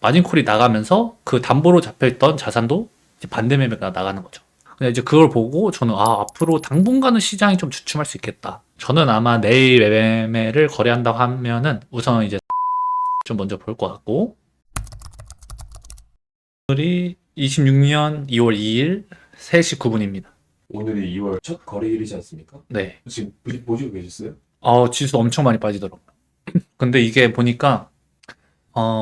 마진콜이 나가면서 그 담보로 잡혀있던 자산도 이제 반대 매매가 나가는 거죠. 근데 이제 그걸 보고 저는 앞으로 당분간은 시장이 좀 주춤할 수 있겠다. 저는 아마 내일 매매를 거래한다고 하면은 우선 이제 좀 먼저 볼 것 같고, 오늘이 26년 2월 2일 3시 9분입니다. 오늘이 2월 첫 거래일이지 않습니까? 네. 지금 보시고 계셨어요? 지수 엄청 많이 빠지더라고요. 근데 이게 보니까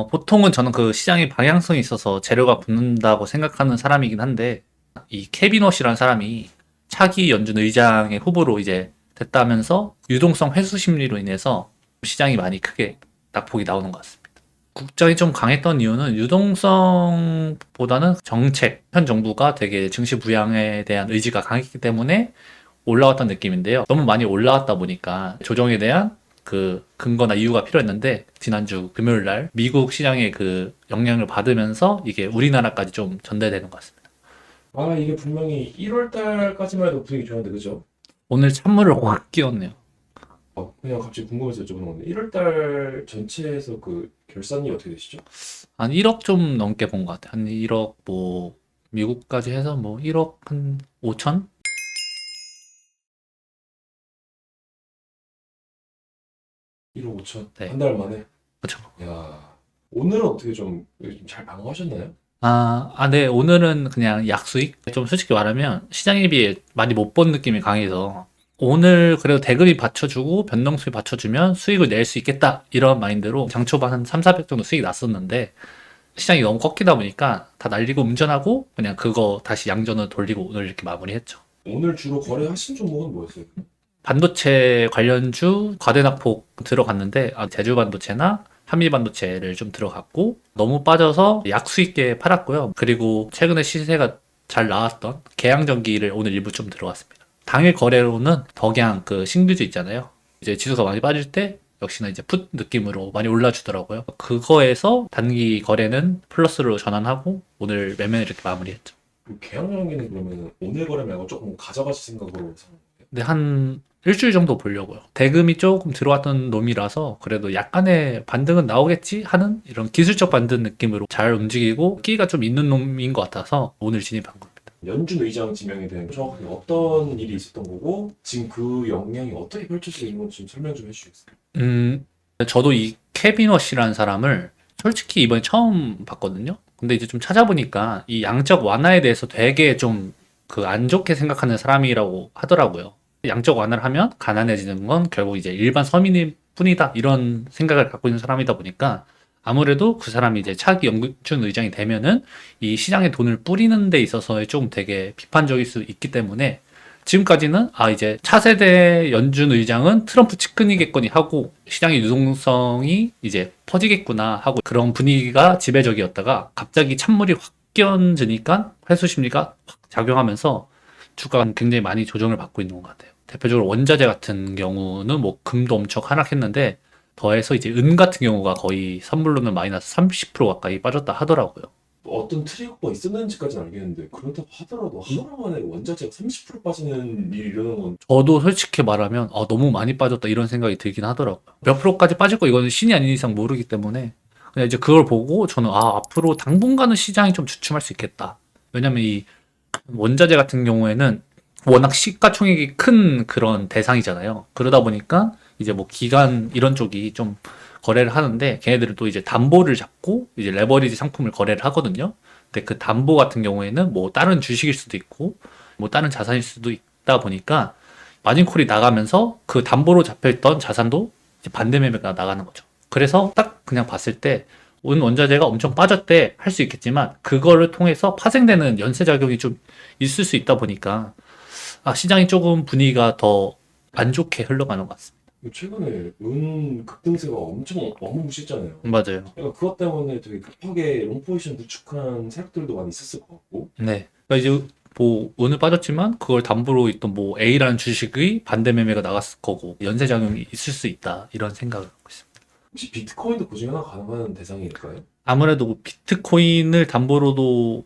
보통은 저는 그 시장의 방향성이 있어서 재료가 붙는다고 생각하는 사람이긴 한데, 이 케비넛이라는 사람이 차기 연준 의장의 후보로 이제 됐다면서 유동성 회수 심리로 인해서 시장이 많이 크게 낙폭이 나오는 것 같습니다. 국장이 좀 강했던 이유는 유동성보다는 정책, 현 정부가 되게 증시 부양에 대한 의지가 강했기 때문에 올라왔던 느낌인데요. 너무 많이 올라왔다 보니까 조정에 대한 그 근거나 이유가 필요했는데, 지난주 금요일 날 미국 시장의 그 영향을 받으면서 이게 우리나라까지 좀 전달되는 것 같습니다. 이게 분명히 1월 달까지만 해도 분위기 좋았는데, 그죠? 오늘 찬물을 확 끼웠네요. 그냥 갑자기 궁금해서 여쭤보는 건데, 1월 달 전체에서 그 결산이 어떻게 되시죠? 한 1억 좀 넘게 본 것 같아요. 한 1억 뭐 미국까지 해서 뭐 1억 한 5천? 1억 5천? 네, 한 달 만에? 그렇죠. 야, 오늘은 어떻게 좀 잘 방어하셨나요? 네. 오늘은 그냥 약수익? 좀 솔직히 말하면 시장에 비해 많이 못 본 느낌이 강해서, 오늘 그래도 대금이 받쳐주고 변동수익 받쳐주면 수익을 낼 수 있겠다, 이런 마인드로 장초반 한 3, 400 정도 수익이 났었는데, 시장이 너무 꺾이다 보니까 다 날리고 운전하고 그냥 그거 다시 양전을 돌리고 오늘 이렇게 마무리했죠. 오늘 주로 거래하신 종목은 뭐였어요? 반도체 관련주 과대낙폭 들어갔는데, 제주 반도체나 한미 반도체를 좀 들어갔고, 너무 빠져서 약수 있게 팔았고요. 그리고 최근에 시세가 잘 나왔던 계양전기를 오늘 일부 좀 들어갔습니다. 당일 거래로는 덕양 그 신규주 있잖아요. 이제 지수가 많이 빠질 때 역시나 이제 풋 느낌으로 많이 올라주더라고요. 그거에서 단기 거래는 플러스로 전환하고 오늘 매매를 이렇게 마무리했죠. 그 계약연기는 그러면 오늘 거래 말고 조금 가져가실 생각으로 사는 거예요? 근데 한 일주일 정도 보려고요. 대금이 조금 들어왔던 놈이라서 그래도 약간의 반등은 나오겠지 하는 이런 기술적 반등 느낌으로 잘 움직이고 끼가 좀 있는 놈인 것 같아서 오늘 진입한 겁니다. 연준 의장 지명에 대한 정확하게 어떤 일이 있었던 거고 지금 그 영향이 어떻게 펼쳐지고 있는 건지 좀 설명 좀 해주시겠어요? 음, 저도 이 케비넛이라는 사람을 솔직히 이번에 처음 봤거든요. 근데 이제 좀 찾아보니까 이 양적 완화에 대해서 되게 좀 그 안 좋게 생각하는 사람이라고 하더라고요. 양적 완화를 하면 가난해지는 건 결국 이제 일반 서민일 뿐이다, 이런 생각을 갖고 있는 사람이다 보니까 아무래도 그 사람이 이제 차기 연준 의장이 되면은 이 시장에 돈을 뿌리는 데 있어서 좀 되게 비판적일 수 있기 때문에, 지금까지는 이제 차세대 연준 의장은 트럼프 측근이겠거니 하고 시장의 유동성이 이제 퍼지겠구나 하고 그런 분위기가 지배적이었다가, 갑자기 찬물이 확 끼얹으니까 회수 심리가 확 작용하면서 주가가 굉장히 많이 조정을 받고 있는 것 같아요. 대표적으로 원자재 같은 경우는 뭐 금도 엄청 하락했는데, 더해서 이제 은 같은 경우가 거의 선물로는 마이너스 30% 가까이 빠졌다 하더라고요. 어떤 트리거가 있었는지까지는 알겠는데 그렇다고 하더라도 하루 만에 원자재가 30% 빠지는 일이 일어나는 건 저도 솔직히 말하면 너무 많이 빠졌다, 이런 생각이 들긴 하더라고요. 몇 프로까지 빠질 거 이거는 신이 아닌 이상 모르기 때문에, 그냥 이제 그걸 보고 저는 앞으로 당분간은 시장이 좀 주춤할 수 있겠다. 왜냐면 이 원자재 같은 경우에는 워낙 시가총액이 큰 그런 대상이잖아요. 그러다 보니까 이제 뭐 기관 이런 쪽이 좀 거래를 하는데, 걔네들은 또 이제 담보를 잡고 이제 레버리지 상품을 거래를 하거든요. 근데 그 담보 같은 경우에는 뭐 다른 주식일 수도 있고 뭐 다른 자산일 수도 있다 보니까 마진콜이 나가면서 그 담보로 잡혀있던 자산도 이제 반대 매매가 나가는 거죠. 그래서 딱 그냥 봤을 때 온 원자재가 엄청 빠졌대 할 수 있겠지만, 그거를 통해서 파생되는 연쇄작용이 좀 있을 수 있다 보니까 시장이 조금 분위기가 더 안 좋게 흘러가는 것 같습니다. 최근에 은 급등세가 엄청 어마무시했잖아요. 맞아요. 그러니까 그것 때문에 되게 급하게 롱포지션 구축한 세력들도 많이 있었을 것 같고 네. 그러니까 이제 뭐 오늘 빠졌지만 그걸 담보로 있던 뭐 A라는 주식의 반대 매매가 나갔을 거고 연쇄작용이 있을 수 있다, 이런 생각을 하고 있습니다. 혹시 비트코인도 그 중에 하나 가능한 대상일까요? 아무래도 비트코인을 담보로도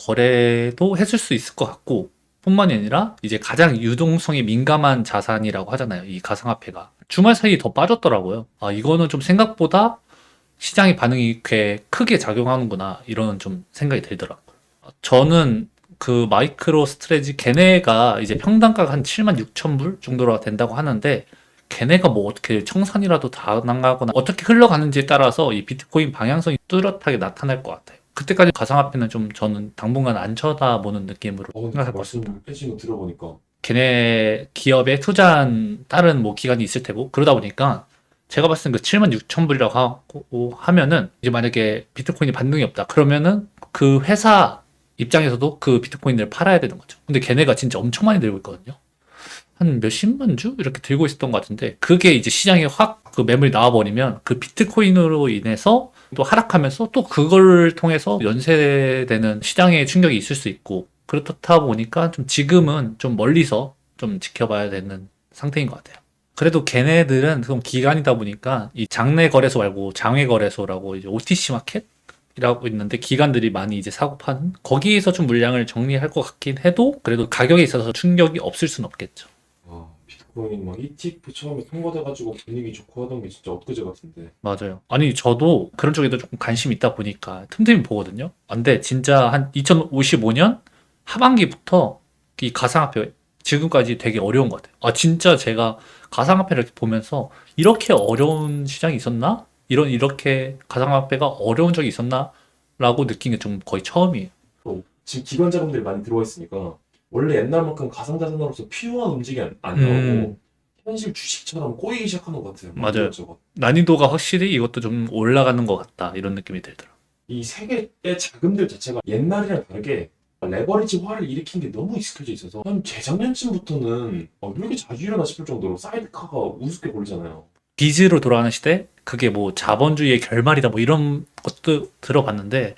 거래도 했을 수 있을 것 같고, 뿐만이 아니라 이제 가장 유동성이 민감한 자산이라고 하잖아요, 이 가상화폐가. 주말 사이에 더 빠졌더라고요. 이거는 좀 생각보다 시장의 반응이 꽤 크게 작용하는구나 이런 좀 생각이 들더라고요. 저는 그 마이크로 스트레지 걔네가 이제 평단가가 한 7만 6천 불 정도가 된다고 하는데 걔네가 뭐 어떻게 청산이라도 다 나가거나 어떻게 흘러가는지에 따라서 이 비트코인 방향성이 뚜렷하게 나타날 것 같아요. 그때까지 가상화폐는 좀 저는 당분간 안 쳐다보는 느낌으로 근데 생각할 것 같습니다. 말씀 해주신 거 들어보니까 걔네 기업에 투자한 다른 뭐 기관이 있을 테고 그러다 보니까 제가 봤을 때 그 7만 6천 불이라고 하고 하면은 이제 만약에 비트코인이 반등이 없다 그러면은 그 회사 입장에서도 그 비트코인을 팔아야 되는 거죠. 근데 걔네가 진짜 엄청 많이 들고 있거든요. 한 몇십만 주 이렇게 들고 있었던 것 같은데 그게 이제 시장에 확 그 매물이 나와버리면 그 비트코인으로 인해서 또 하락하면서 또 그걸 통해서 연쇄되는 시장에 충격이 있을 수 있고 그렇다 보니까 좀 지금은 좀 멀리서 좀 지켜봐야 되는 상태인 것 같아요. 그래도 걔네들은 좀 기관이다 보니까 이 장내 거래소 말고 장외 거래소라고 이제 OTC 마켓이라고 있는데 기관들이 많이 이제 사고 파는 거기에서 좀 물량을 정리할 것 같긴 해도 그래도 가격에 있어서 충격이 없을 순 없겠죠. 비트코인 막 ETF 처음에 통과돼가지고 분위기 좋고 하던 게 진짜 엊그제 같은데. 맞아요. 아니 저도 그런 쪽에도 조금 관심이 있다 보니까 틈틈이 보거든요. 근데 진짜 한 2055년 하반기부터 이 가상화폐 지금까지 되게 어려운 것 같아요. 아 진짜 제가 가상화폐를 이렇게 보면서 이렇게 어려운 시장이 있었나? 이렇게 가상화폐가 어려운 적이 있었나? 라고 느낀 게 좀 거의 처음이에요. 또 지금 기관 자금들이 많이 들어와 있으니까 원래 옛날만큼 가상자산으로서 필요한 움직임이 안 나오고 현실 주식처럼 꼬이기 시작하는 것 같아요. 맞아요. 이것저것. 난이도가 확실히 이것도 좀 올라가는 것 같다. 이런 느낌이 들더라고요. 이 세계의 자금들 자체가 옛날이랑 다르게 레버리지화를 일으킨 게 너무 익숙해져 있어서 한 재작년쯤부터는 왜 이렇게 자주 일어나 싶을 정도로 사이드카가 우습게 보이잖아요. 빚으로 돌아가는 시대? 그게 뭐 자본주의의 결말이다 뭐 이런 것도 들어봤는데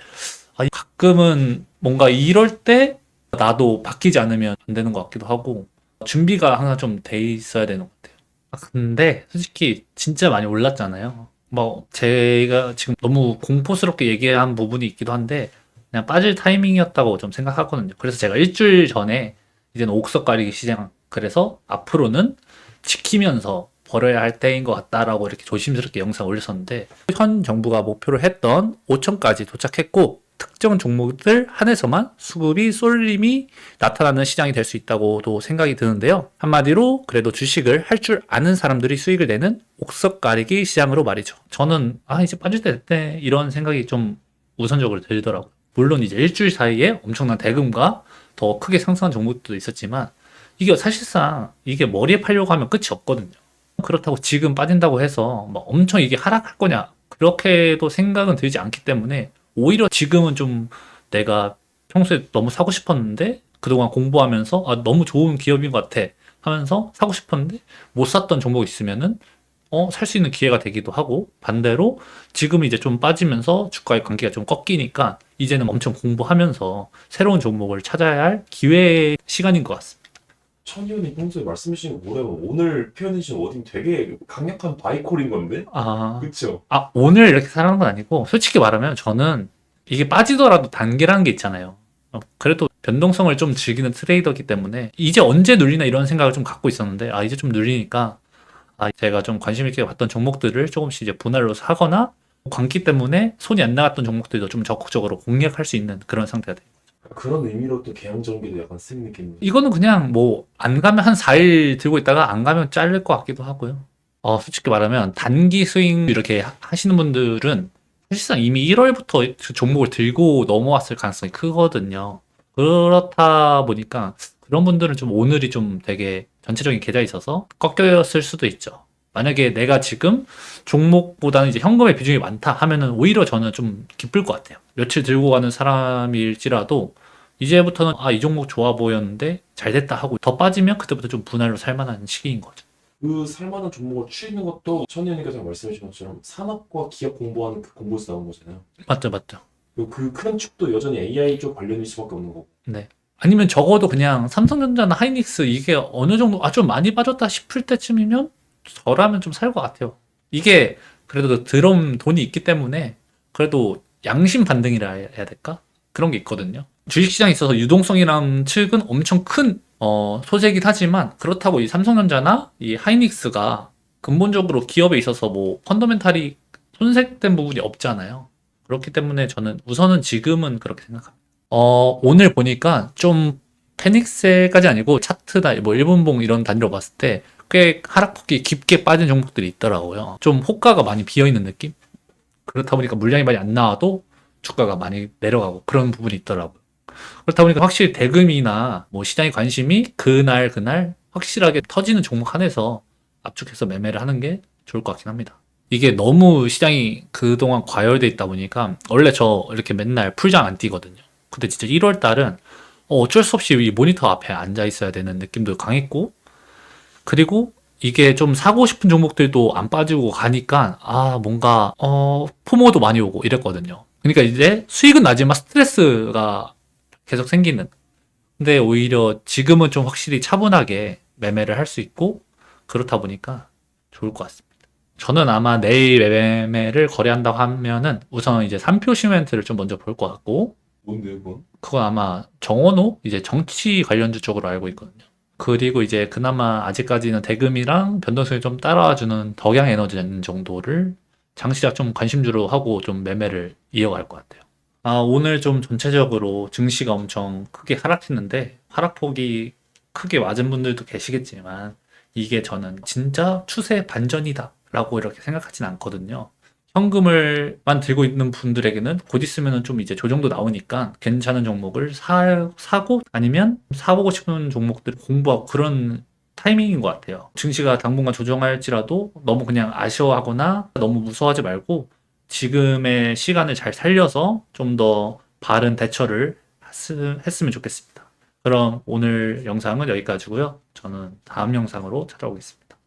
가끔은 뭔가 이럴 때 나도 바뀌지 않으면 안 되는 것 같기도 하고 준비가 항상 좀 돼 있어야 되는 것 같아요. 근데 솔직히 진짜 많이 올랐잖아요. 뭐 제가 지금 너무 공포스럽게 얘기한 부분이 있기도 한데 그냥 빠질 타이밍이었다고 좀 생각하거든요. 그래서 제가 일주일 전에 이제는 옥석 가리기 시장 그래서 앞으로는 지키면서 벌어야 할 때인 것 같다라고 이렇게 조심스럽게 영상 올렸었는데 현 정부가 목표로 했던 5천까지 도착했고 특정 종목들 한해서만 수급이 쏠림이 나타나는 시장이 될 수 있다고도 생각이 드는데요. 한마디로 그래도 주식을 할 줄 아는 사람들이 수익을 내는 옥석 가리기 시장으로 말이죠. 저는 이제 빠질 때 됐네 이런 생각이 좀 우선적으로 들더라고요. 물론 이제 일주일 사이에 엄청난 대금과 더 크게 상승한 종목들도 있었지만 이게 사실상 이게 머리에 팔려고 하면 끝이 없거든요. 그렇다고 지금 빠진다고 해서 막 엄청 이게 하락할 거냐 그렇게도 생각은 들지 않기 때문에 오히려 지금은 좀 내가 평소에 너무 사고 싶었는데 그동안 공부하면서 너무 좋은 기업인 것 같아 하면서 사고 싶었는데 못 샀던 종목이 있으면은 살 수 있는 기회가 되기도 하고 반대로 지금 이제 좀 빠지면서 주가의 관계가 좀 꺾이니까 이제는 엄청 공부하면서 새로운 종목을 찾아야 할 기회의 시간인 것 같습니다. 천 의원님 평소에 말씀해주신 거 뭐라면 오늘 표현해주신 워딩 되게 강력한 바이콜인 건데? 그쵸? 오늘 이렇게 사는 건 아니고 솔직히 말하면 저는 이게 빠지더라도 단계라는 게 있잖아요. 그래도 변동성을 좀 즐기는 트레이더이기 때문에 이제 언제 눌리나 이런 생각을 좀 갖고 있었는데 이제 좀 눌리니까 제가 좀 관심 있게 봤던 종목들을 조금씩 이제 분할로 사거나 광기 때문에 손이 안 나갔던 종목들도 좀 적극적으로 공략할 수 있는 그런 상태가 돼요. 그런 의미로 또 개항정비도 약간 쓰는 느낌이. 이거는 그냥 뭐 안 가면 한 4일 들고 있다가 안 가면 잘릴 것 같기도 하고요. 솔직히 말하면 단기 스윙 이렇게 하시는 분들은 사실상 이미 1월부터 그 종목을 들고 넘어왔을 가능성이 크거든요. 그렇다 보니까 그런 분들은 좀 오늘이 좀 되게 전체적인 계좌에 있어서 꺾였을 수도 있죠. 만약에 내가 지금 종목보다는 이제 현금의 비중이 많다 하면은 오히려 저는 좀 기쁠 것 같아요. 며칠 들고 가는 사람일지라도 이제부터는 이 종목 좋아 보였는데 잘 됐다 하고 더 빠지면 그때부터 좀 분할로 살만한 시기인 거죠. 그 살만한 종목을 추리는 것도 천 의원님께서 말씀해주신 것처럼 산업과 기업 공부하는 그 공부에서 나온 거잖아요. 맞죠. 그 큰 축도 여전히 AI 쪽 관련일 수밖에 없는 거고. 네. 아니면 적어도 그냥 삼성전자나 하이닉스 이게 어느 정도 좀 많이 빠졌다 싶을 때쯤이면 저라면 좀 살 것 같아요. 이게 그래도 들어온 돈이 있기 때문에 그래도 양심 반등이라 해야 될까? 그런 게 있거든요. 주식시장에 있어서 유동성이라는 측은 엄청 큰 소재이긴 하지만 그렇다고 이 삼성전자나 이 하이닉스가 근본적으로 기업에 있어서 뭐 펀더멘탈이 손색된 부분이 없잖아요. 그렇기 때문에 저는 우선은 지금은 그렇게 생각합니다. 오늘 보니까 좀 페닉스까지 아니고 차트나 뭐 일본봉 이런 단위로 봤을 때 꽤 하락폭이 깊게 빠진 종목들이 있더라고요. 좀 호가가 많이 비어있는 느낌? 그렇다 보니까 물량이 많이 안 나와도 주가가 많이 내려가고 그런 부분이 있더라고요. 그렇다 보니까 확실히 대금이나 뭐 시장의 관심이 그날 확실하게 터지는 종목 한해서 압축해서 매매를 하는 게 좋을 것 같긴 합니다. 이게 너무 시장이 그동안 과열돼 있다 보니까 원래 저 이렇게 맨날 풀장 안 뛰거든요. 근데 진짜 1월 달은 어쩔 수 없이 이 모니터 앞에 앉아 있어야 되는 느낌도 강했고, 그리고 이게 좀 사고 싶은 종목들도 안 빠지고 가니까 뭔가 포모도 많이 오고 이랬거든요. 그러니까 이제 수익은 나지만 스트레스가 계속 생기는. 근데 오히려 지금은 좀 확실히 차분하게 매매를 할 수 있고 그렇다 보니까 좋을 것 같습니다. 저는 아마 내일 매매를 거래한다고 하면은 우선 이제 3표 시멘트를 좀 먼저 볼 것 같고, 뭔데 그건? 그건 아마 정원호 이제 정치 관련주 쪽으로 알고 있거든요. 그리고 이제 그나마 아직까지는 대금이랑 변동성이 좀 따라와주는 덕양에너지 정도를 장시작 좀 관심주로 하고 좀 매매를 이어갈 것 같아요. 오늘 좀 전체적으로 증시가 엄청 크게 하락했는데 하락폭이 크게 맞은 분들도 계시겠지만 이게 저는 진짜 추세 반전이다 라고 이렇게 생각하진 않거든요. 현금을만 들고 있는 분들에게는 곧 있으면 좀 이제 조정도 나오니까 괜찮은 종목을 사고 아니면 사보고 싶은 종목들을 공부하고 그런 타이밍인 것 같아요. 증시가 당분간 조정할지라도 너무 그냥 아쉬워하거나 너무 무서워하지 말고 지금의 시간을 잘 살려서 좀 더 바른 대처를 했으면 좋겠습니다. 그럼 오늘 영상은 여기까지고요. 저는 다음 영상으로 찾아오겠습니다.